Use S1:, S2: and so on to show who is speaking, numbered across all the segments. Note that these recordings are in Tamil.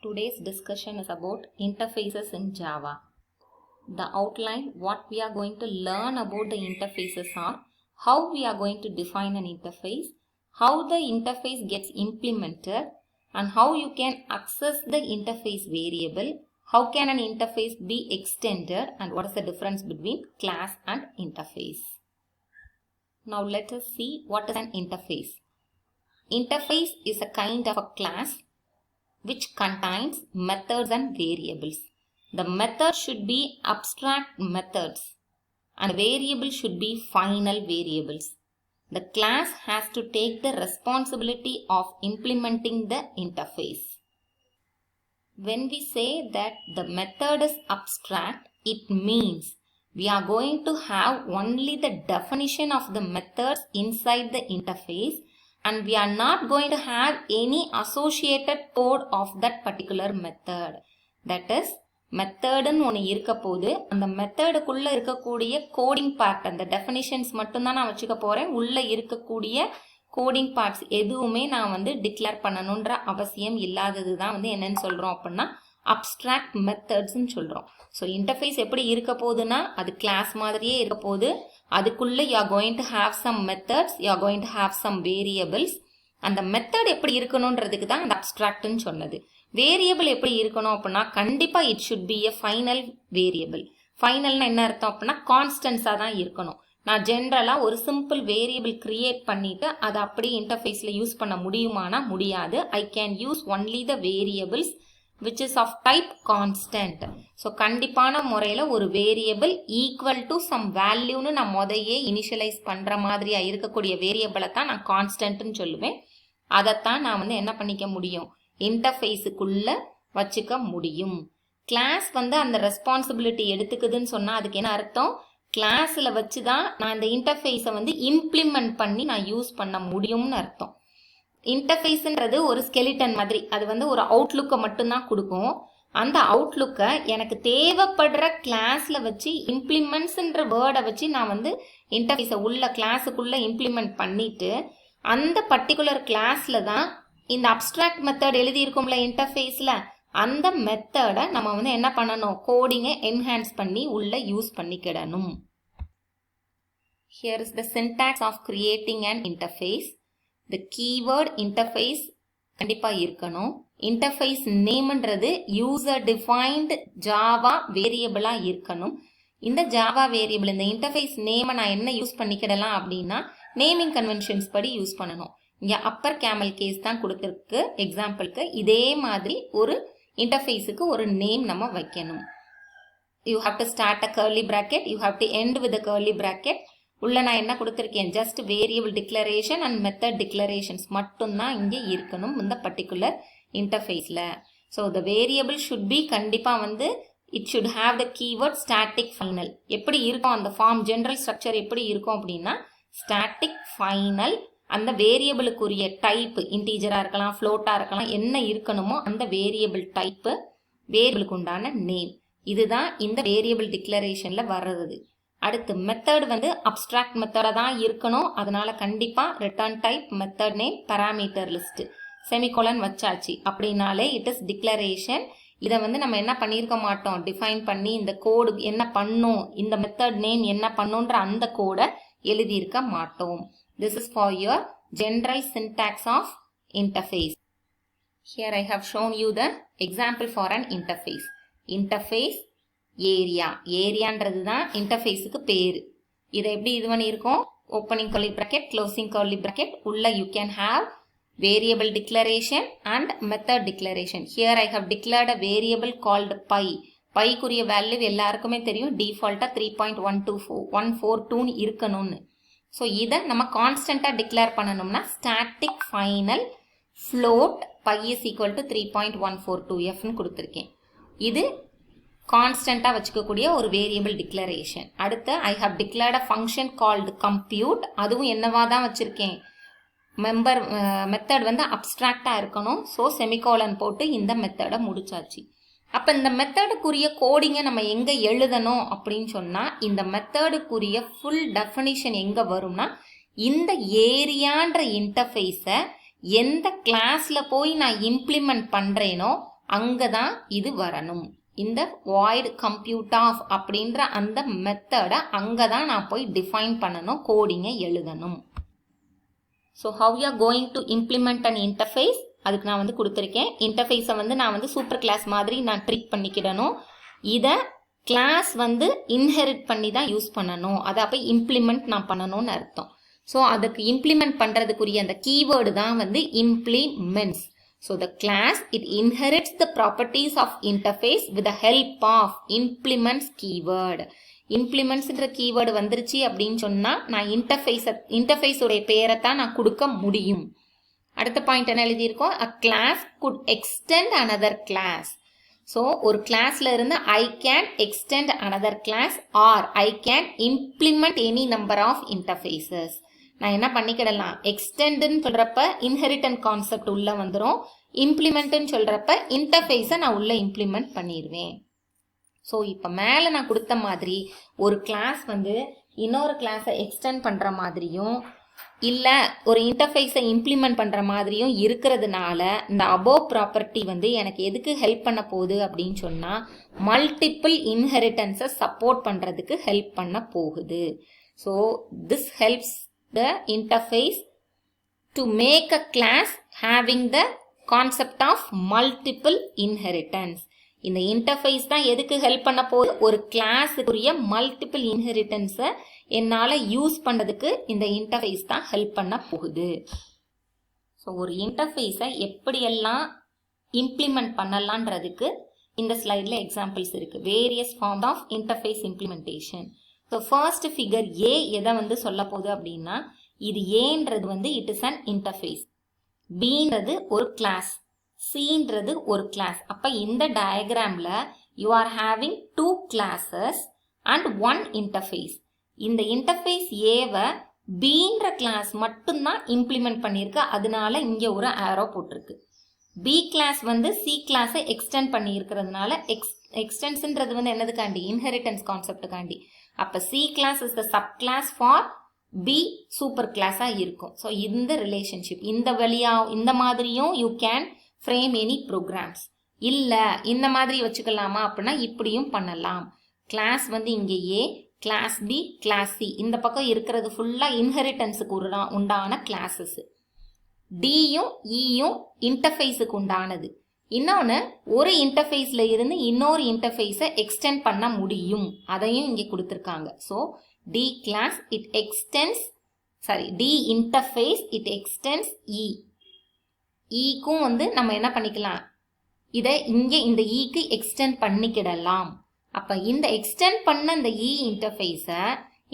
S1: Today's discussion is about interfaces in Java. The outline, what we are going to learn about the interfaces are how we are going to define an interface, how the interface gets implemented, and how you can access the interface variable, how can an interface be extended, and what is the difference between class and interface. Now let us see what is an interface. Interface is a kind of a class which contains methods and variables. The method should be abstract methods and variable should be final variables. The class has to take the responsibility of implementing the interface. When we say that the method is abstract, it means we are going to have only the definition of the methods inside the interface, and we are not going to have any associated code of that particular method. That is, மெத்தடுன்னு ஒன்று இருக்க போது அந்த மெத்தடுக்குள்ளே இருக்கக்கூடிய கோடிங் பார்ட், அந்த டெஃபினிஷன்ஸ் மட்டும்தான் நான் வச்சுக்க போகிறேன். உள்ளே இருக்கக்கூடிய கோடிங் பார்ட்ஸ் எதுவுமே நான் டிக்ளேர் பண்ணணுன்ற அவசியம் இல்லாதது தான் என்னன்னு சொல்கிறோம் அப்படின்னா அப்ஸ்ட்ராக்ட் மெத்தட்ஸ்ன்னு சொல்கிறோம். ஸோ இன்டர்ஃபேஸ் எப்படி இருக்க போகுதுன்னா அது கிளாஸ் மாதிரியே இருக்க போகுது. அதுக்குள்ளே you are going to have some methods, you are going to have some variables. அந்த மெத்தட் எப்படி இருக்கணுன்றதுக்கு தான் அந்த அப்ஸ்ட்ராக்ட்னு சொன்னது. வேரியபிள் எப்படி இருக்கணும் அப்படின்னா கண்டிப்பாக it should be a final variable. ஃபைனல்னா என்ன அர்த்தம் அப்படின்னா கான்ஸ்டன்ஸாக தான் இருக்கணும். நான் ஜென்ரலாக ஒரு சிம்பிள் வேரியபிள் கிரியேட் பண்ணிவிட்டு அதை அப்படியே இன்டர்ஃபேஸில் யூஸ் பண்ண முடியுமானா முடியாது. I can use only the variables which is of type constant. So கண்டிப்பான முறையில் ஒரு வேரியபிள் ஈக்குவல் டு சம் வேல்யூன்னு நான் முதையே இனிஷியலைஸ் பண்ணுற மாதிரியாக இருக்கக்கூடிய வேரியபிளை தான் நான் கான்ஸ்டன்ட்னு சொல்லுவேன். அதைத்தான் நான் என்ன பண்ணிக்க முடியும், இன்டர்ஃபேஸுக்குள்ளே வச்சுக்க முடியும். கிளாஸ் அந்த ரெஸ்பான்சிபிலிட்டி எடுத்துக்குதுன்னு சொன்னால் அதுக்கு என்ன அர்த்தம், கிளாஸில் வச்சு தான் நான் இந்த இன்டர்ஃபேஸை இம்ப்ளிமெண்ட் பண்ணி நான் யூஸ் பண்ண முடியும்னு அர்த்தம். இன்டர்ஃபேஸ்ன்றது ஒரு ஸ்கெலிட்டன் மாதிரி, அது ஒரு அவுட்லுக்கை மட்டும்தான் கொடுக்கும். அந்த அவுட்லுக்கை எனக்கு தேவைப்படுற கிளாஸில் வச்சு இம்ப்ளிமெண்ட்ஸ்ன்ற வேர்டை வச்சு நான் இன்டர்ஃபேஸை உள்ள கிளாஸுக்குள்ளே இம்ப்ளிமெண்ட் பண்ணிவிட்டு அந்த பர்டிகுலர் கிளாஸில் தான் இந்த அப்ஸ்ட்ராக்ட் மெத்தட் எழுதியிருக்கும்ல இன்டர்ஃபேஸில், அந்த மெத்தடை நம்ம என்ன பண்ணணும், கோடிங்கை என்ஹான்ஸ் பண்ணி உள்ளே use பண்ணிக்கிடணும். Here is the syntax of creating an interface. The keyword interface கண்டிப்பாக இருக்கணும். இன்டர்ஃபேஸ் நேம்ன்றது யூசர் டிஃபைன்டு ஜாவா வேரியபிளாக இருக்கணும். இந்த ஜாவா வேரியபிள், இந்த இன்டர்ஃபேஸ் நேமை நான் என்ன யூஸ் பண்ணிக்கிடலாம் அப்படின்னா நேமிங் கன்வென்ஷன்ஸ் படி யூஸ் பண்ணணும். இங்கே அப்பர் கேமல் கேஸ் தான் கொடுத்துருக்கு எக்ஸாம்பிளுக்கு. இதே மாதிரி ஒரு இன்டர்ஃபேஸுக்கு ஒரு நேம் நம்ம வைக்கணும். You have to start a curly bracket, you have to end with a curly bracket. உள்ள நான் என்ன கொடுத்துருக்கேன், just variable declaration and method declarations மட்டும்தான் இங்கே இருக்கணும் இந்த பர்டிகுலர் இன்டர்ஃபேஸில். So the variable should be கண்டிப்பாக it should have the keyword static final. எப்படி இருக்கும் அந்த ஃபார்ம் ஜென்ரல் ஸ்ட்ரக்சர் எப்படி இருக்கும் அப்படின்னா ஸ்டாட்டிக் ஃபைனல். அந்த வேரியபிளுக்குரிய டைப்பு இன்டீஜராக இருக்கலாம், ஃப்ளோட்டாக இருக்கலாம், என்ன இருக்கணுமோ அந்த வேரியபிள் டைப்பு, வேரியபிளுக்கு உண்டான நேம், இதுதான் இந்த வேரியபிள் டிக்ளரேஷனில் வர்றது. அடுத்து மெத்தட் அப்ஸ்ட்ராக்ட் மெத்தடாக தான் இருக்கணும். அதனால கண்டிப்பாக return type, method name, parameter list, semicolon வச்சாச்சு அப்படின்னாலே இட் இஸ் டிக்ளரேஷன். இதை நம்ம என்ன பண்ணியிருக்க மாட்டோம், டிஃபைன் பண்ணி இந்த கோடு என்ன பண்ணும், இந்த மெத்தட் நேம் என்ன பண்ணுன்ற அந்த கோடை எழுதியிருக்க மாட்டோம். This is for your general syntax of interface. Here I have shown you the example for an interface. Interface area, ஏரியான்றது தான் இன்டர்ஃபேஸுக்கு பேர். இதை எப்படி இது பண்ணியிருக்கோம், opening curly bracket, closing curly bracket, உள்ள you can have variable declaration and method declaration. Here I have declared a variable called pi. பைக்குரிய வேல்யூ எல்லாருக்குமே தெரியும், டிஃபால்ட்டாக 3.142 இருக்கணும்னு. ஸோ இதை நம்ம கான்ஸ்டண்ட்டாக டிக்ளேர் பண்ணணும்னா static final float pi is equal to 3.142f கொடுத்துருக்கேன். இது கான்ஸ்டண்ட்டாக வச்சுக்கக்கூடிய ஒரு வேரியபிள் டிக்ளரேஷன். அடுத்து I have declared a function called compute. அதுவும் என்னவா தான் வச்சுருக்கேன், மெத்தட் அப்ஸ்ட்ராக்டாக இருக்கணும். ஸோ செமிகோலன் போட்டு இந்த மெத்தடை முடிச்சாச்சு. அப்போ இந்த மெத்தடுக்குரிய கோடிங்கை நம்ம எங்கே எழுதணும் அப்படின்னு சொன்னால் இந்த மெத்தடுக்குரிய ஃபுல் டெஃபினிஷன் எங்கே வரும்னா இந்த ஏரியான்ற இன்டர்ஃபேஸை எந்த கிளாஸில் போய் நான் இம்ப்ளிமெண்ட் பண்ணுறேனோ அங்கே தான் இது வரணும். இந்த வாய்ட் கம்ப்யூட் ஆஃப் அப்படின்ற அந்த மெத்தடை அங்கே தான் நான் போய் டிஃபைன் பண்ணணும், கோடிங்கை எழுதணும். So how you are going to implement an interface, அதுக்கு நான் வந்து கொடுத்துருக்கேன். இன்டர்ஃபேஸை வந்து நான் வந்து சூப்பர் கிளாஸ் மாதிரி நான் ட்ரீட் பண்ணிக்கிடணும். இதை கிளாஸ் வந்து இன்ஹெரிட் பண்ணி தான் யூஸ் பண்ணணும், அதை அப்போ இம்ப்ளிமெண்ட் நான் பண்ணணும்னு அர்த்தம். ஸோ அதுக்கு இம்ப்ளிமெண்ட் பண்ணுறதுக்குரிய அந்த கீவேர்டு தான் வந்து implements. So the class, it inherits the properties of interface with the help of implements keyword. Implements என்ற keyword வந்துருச்சு அப்படின்னு சொன்னா நான் இன்டர்ஃபேஸ் உடைய பேரை தான் நான் கொடுக்க முடியும். அடுத்த பாயிண்ட் என்ன எழுதியிருக்கோம்? A class could extend another class. So ஒரு கிளாஸ்ல இருந்து I can extend another class or I can implement any number of interfaces. நான் என்ன பண்ணிக்கிடலாம்? எக்ஸ்டெண்டுன்னு சொல்கிறப்ப இன்ஹெரிட்டன்ட் கான்செப்ட் உள்ளே வந்துடும். இம்ப்ளிமெண்ட்டுன்னு சொல்கிறப்ப இன்டர்ஃபேஸை நான் உள்ளே இம்ப்ளிமெண்ட் பண்ணிடுவேன். ஸோ இப்போ மேலே நான் கொடுத்த மாதிரி ஒரு கிளாஸ் வந்து இன்னொரு கிளாஸை எக்ஸ்டெண்ட் பண்ணுற மாதிரியும் இல்லை ஒரு இன்டர்ஃபேஸை இம்ப்ளிமெண்ட் பண்ணுற மாதிரியும் இருக்கிறதுனால இந்த அபோவ் ப்ராப்பர்ட்டி வந்து எனக்கு எதுக்கு ஹெல்ப் பண்ண போகுது அப்படின்னு சொன்னால் மல்டிபிள் இன்ஹெரிட்டன்ஸை சப்போர்ட் பண்ணுறதுக்கு ஹெல்ப் பண்ண போகுது. So this helps the interface to make a class having the concept of multiple inheritance. இந்த இன்டர்ஃபேஸ் தான் எதுக்கு ஹெல்ப் பண்ண போகுது? ஒரு கிளாஸுக்குரிய மல்டிபிள் இன்ஹெரிட்டன்ஸை என்னால் யூஸ் பண்ணுறதுக்கு இந்த இன்டர்ஃபேஸ் தான் ஹெல்ப் பண்ண போகுது. ஸோ ஒரு இன்டர்ஃபேஸை எப்படியெல்லாம் இம்ப்ளிமெண்ட் பண்ணலான்றதுக்கு இந்த ஸ்லைடில் எக்ஸாம்பிள்ஸ் இருக்குது. Various form of interface implementation. So first figure A எதை வந்து சொல்ல போகுது அப்படின்னா, இது ஏன்றது வந்து இட் இஸ் அன் இன்டர்ஃபேஸ், பீன்றது ஒரு கிளாஸ், சீன்றது ஒரு கிளாஸ். அப்போ இந்த டயக்ராமில் you are having 2 classes and 1 interface. இந்த இன்டர்ஃபேஸ் ஏவை பீன்ற கிளாஸ் மட்டும்தான் இம்ப்ளிமெண்ட் பண்ணியிருக்கு, அதனால இங்கே ஒரு ஆரோ போட்டிருக்கு. பி கிளாஸ் வந்து சி கிளாஸை எக்ஸ்டெண்ட் பண்ணி இருக்கிறதுனால எக்ஸ்டென்ஷன்றது வந்து என்னதுக்காண்டி? இன்ஹெரிட்டன்ஸ் கான்செப்டுக்காண்டி. அப்போ C class is the sub class for B super கிளாஸாக இருக்கும். ஸோ இந்த ரிலேஷன்ஷிப் இந்த வழியாக இந்த மாதிரியும் you can frame any programs. இல்லை இந்த மாதிரி வச்சுக்கலாமா அப்படின்னா இப்படியும் பண்ணலாம். கிளாஸ் வந்து இங்கே ஏ, கிளாஸ் பி, கிளாஸ் சி, இந்த பக்கம் இருக்கிறது ஃபுல்லாக இன்ஹெரிட்டன்ஸுக்கு உண்டான கிளாஸஸ். டியும் இயும் இன்டர்ஃபேஸுக்கு உண்டானது. இன்னொன்று, ஒரு இன்டர்ஃபேஸில் இருந்து இன்னொரு இன்டர்ஃபேஸை எக்ஸ்டெண்ட் பண்ண முடியும், அதையும் இங்கே கொடுத்துருக்காங்க. So D class it extends D interface it extends E. ஈக்கும் வந்து நம்ம என்ன பண்ணிக்கலாம்? இதை இங்கே இந்த ஈக்கு எக்ஸ்டெண்ட் பண்ணிக்கிடலாம். அப்போ இந்த எக்ஸ்டெண்ட் பண்ண இந்த இ இன்டர்ஃபேஸை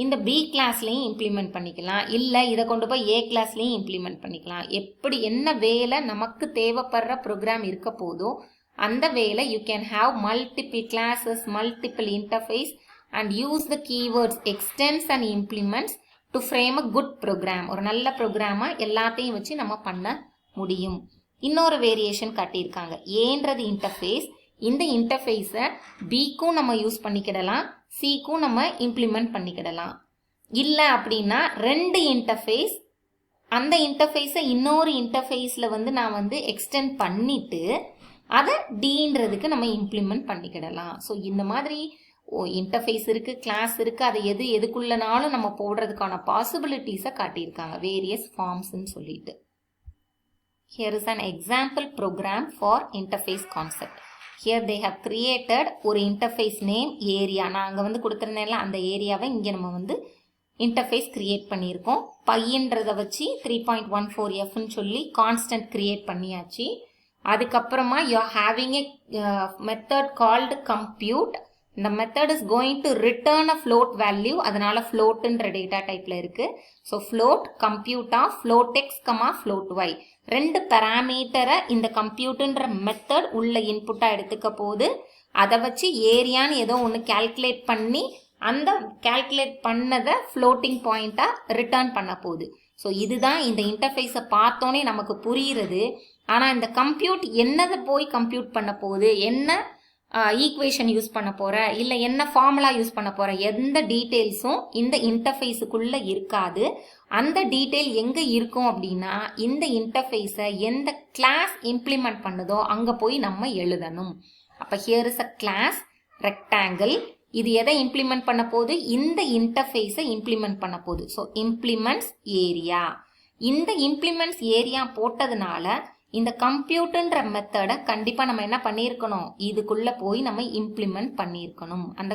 S1: இந்த பி கிளாஸ்லேயும் இம்ப்ளிமெண்ட் பண்ணிக்கலாம், இல்லை இதை கொண்டு போய் ஏ கிளாஸ்லேயும் இம்ப்ளிமெண்ட் பண்ணிக்கலாம். எப்படி என்ன வேலை நமக்கு தேவைப்படுற ப்ரோக்ராம் இருக்க போதோ அந்த வேலை you can have multiple classes, multiple interface and use the keywords extends and implements to frame a good program. ஒரு நல்ல ப்ரோக்ராமாக எல்லாத்தையும் வச்சு நம்ம பண்ண முடியும். இன்னொரு வேரியேஷன் காட்டியிருக்காங்க. ஏன்றது இன்டர்ஃபேஸ், இந்த இன்டர்ஃபேஸை பிக்கும் நம்ம யூஸ் பண்ணிக்கிடலாம், சிக்கும் நம்ம இம்ப்ளிமெண்ட் பண்ணிக்கிடலாம். இல்லை அப்படின்னா 2 இன்டர்ஃபேஸ், அந்த இன்டர்ஃபேஸை இன்னொரு இன்டர்ஃபேஸில் வந்து நான் வந்து எக்ஸ்டெண்ட் பண்ணிவிட்டு அதை டீன்றதுக்கு நம்ம இம்ப்ளிமெண்ட் பண்ணிக்கிடலாம். ஸோ இந்த மாதிரி இன்டர்ஃபேஸ் இருக்குது, கிளாஸ் இருக்குது, அதை எதுக்குள்ளனாலும் நம்ம போடுறதுக்கான பாசிபிலிட்டிஸை காட்டியிருக்காங்க, வேரியஸ் ஃபார்ம்ஸ்ன்னு சொல்லிட்டு. Here is an example program for interface concept. Here they have created ஒரு interface name area. நான் அங்கே வந்து கொடுத்துருந்தேன்ல அந்த ஏரியாவை இங்கே நம்ம வந்து இன்டர்ஃபேஸ் கிரியேட் பண்ணியிருக்கோம். பையன்றதை வச்சு 3.14Fன்னு சொல்லி கான்ஸ்டன்ட் கிரியேட் பண்ணியாச்சு. அதுக்கப்புறமா you are having a method called compute. இந்த method is going to return a float value, அதனால ஃப்ளோட்டுன்ற டேட்டா டைப்பில் இருக்குது. So float compute of float x comma float y, 2 பேராமீட்டரை இந்த கம்ப்யூட்டுன்ற மெத்தட் உள்ள இன்புட்டாக எடுத்துக்க போது அதை வச்சு ஏரியான்னு ஏதோ ஒன்று கால்குலேட் பண்ணி அந்த கால்குலேட் பண்ணதை ஃப்ளோட்டிங் பாயிண்ட்டாக ரிட்டர்ன் பண்ண போகுது. ஸோ இதுதான் இந்த இன்டர்ஃபேஸை பார்த்தோன்னே நமக்கு புரிகிறது. ஆனால் இந்த கம்ப்யூட் என்னதை போய் கம்ப்யூட் பண்ண போகுது, என்ன ஈக்குவேஷன் யூஸ் பண்ண போகிற இல்லை என்ன ஃபார்முலா யூஸ் பண்ண போகிற எந்த டீட்டெயில்ஸும் இந்த இன்டர்ஃபேஸுக்குள்ளே இருக்காது. அந்த டீட்டெயில் எங்கே இருக்கும் அப்படின்னா இந்த இன்டர்ஃபேஸை எந்த கிளாஸ் இம்ப்ளிமெண்ட் பண்ணுதோ அங்கே போய் நம்ம எழுதணும். அப்போ here is a class rectangle. இது எதை இம்ப்ளிமெண்ட் பண்ண போகுது? இந்த இன்டர்ஃபேஸை இம்ப்ளிமெண்ட் பண்ண போகுது. So implements area. இந்த இம்ப்ளிமெண்ட்ஸ் ஏரியா போட்டதுனால இந்த கம்ப்யூட்டர்ன்ற மெத்தடை கண்டிப்பாக நம்ம என்ன பண்ணியிருக்கணும்? இதுக்குள்ளே போய் நம்ம இம்ப்ளிமெண்ட் பண்ணியிருக்கணும், அந்த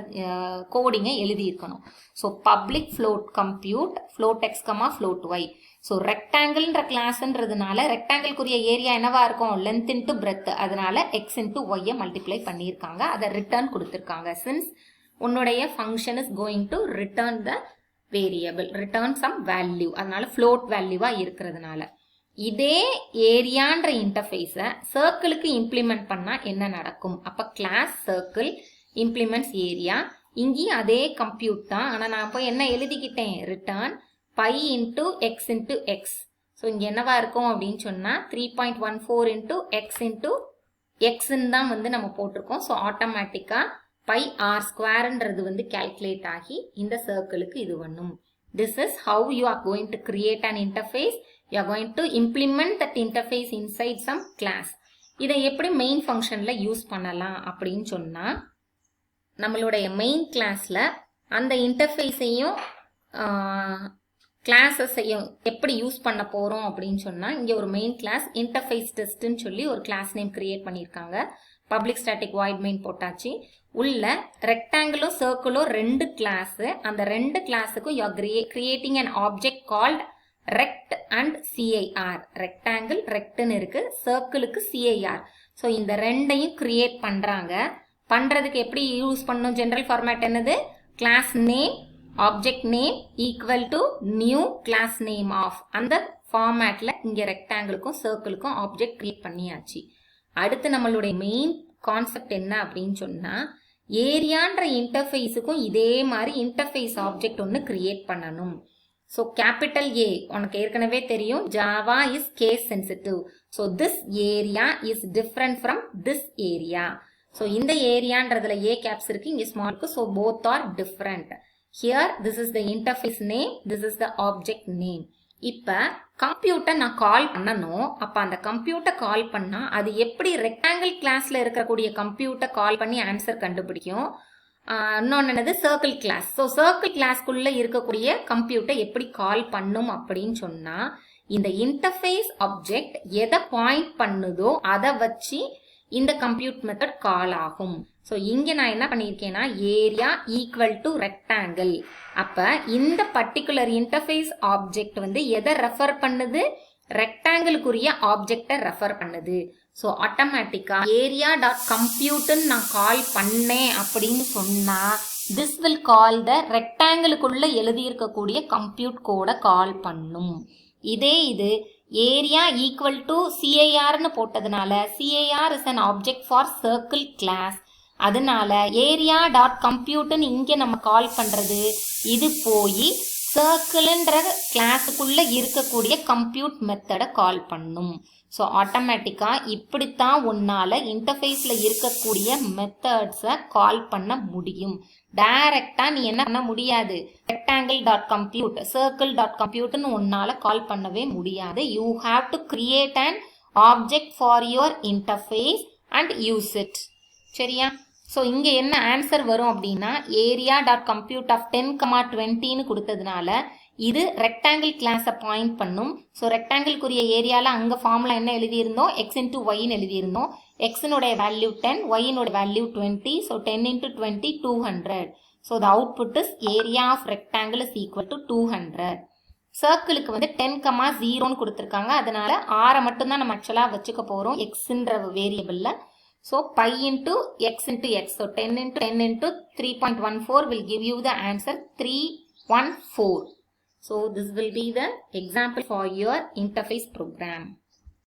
S1: கோடிங்கை எழுதியிருக்கணும். So public float compute float x comma float y. So ரெக்டாங்கிள்ன்ற கிளாஸ்ன்றதுனால ரெக்டாங்கிள்குரிய ஏரியா என்னவா இருக்கும்? Length into breadth. அதனால எக்ஸ் இன்ட்டு ஒய்யை மல்டிப்ளை பண்ணியிருக்காங்க, அதை ரிட்டர்ன் கொடுத்துருக்காங்க. சின்ஸ் உன்னுடைய function is going to return the variable, return some value, அதனால ஃப்ளோட் வேல்யூவாக இருக்கிறதுனால. இதே ஏரியான்ற இன்டர்ஃபேஸை சர்க்கிளுக்கு இம்ப்ளிமெண்ட் பண்ணால் என்ன நடக்கும்? அப்போ கிளாஸ் சர்க்கிள் இம்ப்ளிமெண்ட்ஸ் ஏரியா. இங்கேயும் அதே கம்ப்யூட் தான், ஆனால் நான் போய் என்ன எழுதிக்கிட்டேன்? Return pi into x into x. So இங்கே என்னவா இருக்கும் அப்படின்னு சொன்னால் 3.14 இன்ட்டு எக்ஸ் இன்ட்டு எக்ஸ்ன்னு தான் வந்து நம்ம போட்டிருக்கோம். ஸோ ஆட்டோமேட்டிக்காக பை ஆர் ஸ்கொயர்ன்றது வந்து கேல்குலேட் ஆகி இந்த சர்க்கிளுக்கு இது பண்ணும். This is how you are going to create an interface. You are going to implement that interface inside some class. இதை எப்படி மெயின் ஃபங்க்ஷனில் யூஸ் பண்ணலாம் அப்படின்னு சொன்னால், நம்மளுடைய மெயின் கிளாஸில் அந்த இன்டர்ஃபேஸையும் கிளாஸஸையும் எப்படி யூஸ் பண்ண போகிறோம் அப்படின்னு சொன்னால், இங்கே ஒரு மெயின் கிளாஸ் இன்டர்ஃபேஸ் டெஸ்ட்டுன்னு சொல்லி ஒரு கிளாஸ் நேம் கிரியேட் பண்ணியிருக்காங்க. பப்ளிக் ஸ்டாட்டிக் வாய்ட் மெயின் போட்டாச்சு. உள்ள ரெக்டாங்கிளும் சர்க்கிளும் ரெண்டு கிளாஸு. அந்த ரெண்டு கிளாஸுக்கும் you are creating an object called rect and CIR. Rectangle ரெக்ட்னு இருக்கு, சர்க்கிளுக்கு சிஐஆர். ஸோ இந்த ரெண்டையும் கிரியேட் பண்ணுறாங்க. பண்ணுறதுக்கு எப்படி யூஸ் பண்ணணும்? ஜென்ரல் ஃபார்மேட் என்னது? Class name object name equal to new class name of. அந்த ஃபார்மேட்டில் இங்கே ரெக்டாங்கிளுக்கும் சர்க்கிளுக்கும் ஆப்ஜெக்ட் கிரியேட் பண்ணியாச்சு. அடுத்து நம்மளுடைய மெயின் கான்செப்ட் என்ன அப்படின்னு சொன்னால், ஏரியான்ற இன்டர்ஃபேஸுக்கும் இதே மாதிரி இன்டர்ஃபேஸ் ஆப்ஜெக்ட் ஒன்று கிரியேட் பண்ணணும். ஸோ கேபிட்டல் ஏ உனக்கு ஏற்கனவே தெரியும், Java is case sensitive. So this area is different from this area. So இந்த ஏரியான்றதுல ஏ கேப்ஸ் இருக்கு, இங்கே ஸ்மால் இருக்கு. So both are different. Here this is the interface name, this is the object name. இப்போ கம்ப்யூட்டர் நான் கால் பண்ணணும். அப்போ அந்த கம்ப்யூட்டர் கால் பண்ணால் அது எப்படி ரெக்டாங்கிள் கிளாஸில் இருக்கக்கூடிய கம்ப்யூட்டர் கால் பண்ணி ஆன்சர் கண்டுபிடிக்கும்? இன்னொன்று என்னது? Circle class. ஸோ சர்க்கிள் கிளாஸ்க்குள்ளே இருக்கக்கூடிய கம்ப்யூட்டர் எப்படி கால் பண்ணும் அப்படின்னு சொன்னால், இந்த இன்டர்ஃபேஸ் ஆப்ஜெக்ட் எதை பாயிண்ட் பண்ணுதோ அதை வச்சு இந்த கம்ப்யூட் மெத்தட் கால் ஆகும். ஸோ இங்கே நான் என்ன பண்ணியிருக்கேன்னா, ஏரியா ஈக்குவல் டு ரெக்டாங்கிள். அப்போ இந்த பர்டிகுலர் இன்டர்ஃபேஸ் ஆப்ஜெக்ட் வந்து எதை ரெஃபர் பண்ணுது? ரெக்டாங்கிளுக்குரிய ஆப்ஜெக்டை ரெஃபர் பண்ணுது. ஸோ ஆட்டோமேட்டிக்காக ஏரியா டாட் கம்ப்யூட்டுன்னு நான் கால் பண்ணேன் அப்படின்னு சொன்னால், திஸ் வில் கால் த ரெக்டாங்கிளுக்குள்ளே எழுதியிருக்கக்கூடிய கம்ப்யூட் கோடை கால் பண்ணும். இதே இது ஏரியா ஈக்குவல் டு சிஐஆர்னு போட்டதுனால, CIR is an object for circle class. அதனால ஏரியா டாட் கம்ப்யூட்டுன்னு இங்கே நம்ம கால் பண்ணுறது, இது போய் சர்க்கிள்ன்ற கிளாஸுக்குள்ளே இருக்கக்கூடிய கம்ப்யூட் மெத்தடை கால் பண்ணும். ஸோ ஆட்டோமேட்டிக்காக இப்படித்தான் உன்னால் இன்டர்ஃபேஸில் இருக்கக்கூடிய மெத்தட்ஸை கால் பண்ண முடியும். டைரக்டாக நீ என்ன பண்ண முடியாது? Rectangle dot compute circle dot கம்ப்யூட்னு உன்னால் கால் பண்ணவே முடியாது. You have to create an object for your interface and use it. சரியா? ஸோ இங்கே என்ன ஆன்சர் வரும் அப்படின்னா, ஏரியா டாட் கம்ப்யூட் ஆஃப் 10,20ன்னு கொடுத்ததுனால இது ரெக்டாங்கிள் கிளாஸை பாயிண்ட் பண்ணும். ஸோ ரெக்டாங்கிள்குரிய ஏரியாவில் அங்கே ஃபார்முலா என்ன எழுதியிருந்தோம்? எக்ஸ் இன்ட்டு ஒய்ன்னு எழுதியிருந்தோம். எக்ஸினுடைய வேல்யூ 10, ஒய்யினுடைய value 20. So 10 into 20 200. So the output is area of rectangle is equal to 200. சர்க்கிளுக்கு வந்து 10,0ன்னு கொடுத்துருக்காங்க. அதனால 6 மட்டும்தான் நம்ம ஆக்சுவலாக வச்சுக்க போகிறோம் எக்ஸுன்ற வேரியபிளில். So pi into x into x. So 10 into 10 into 3.14 will give you the answer 314. So this will be the example for your interface program.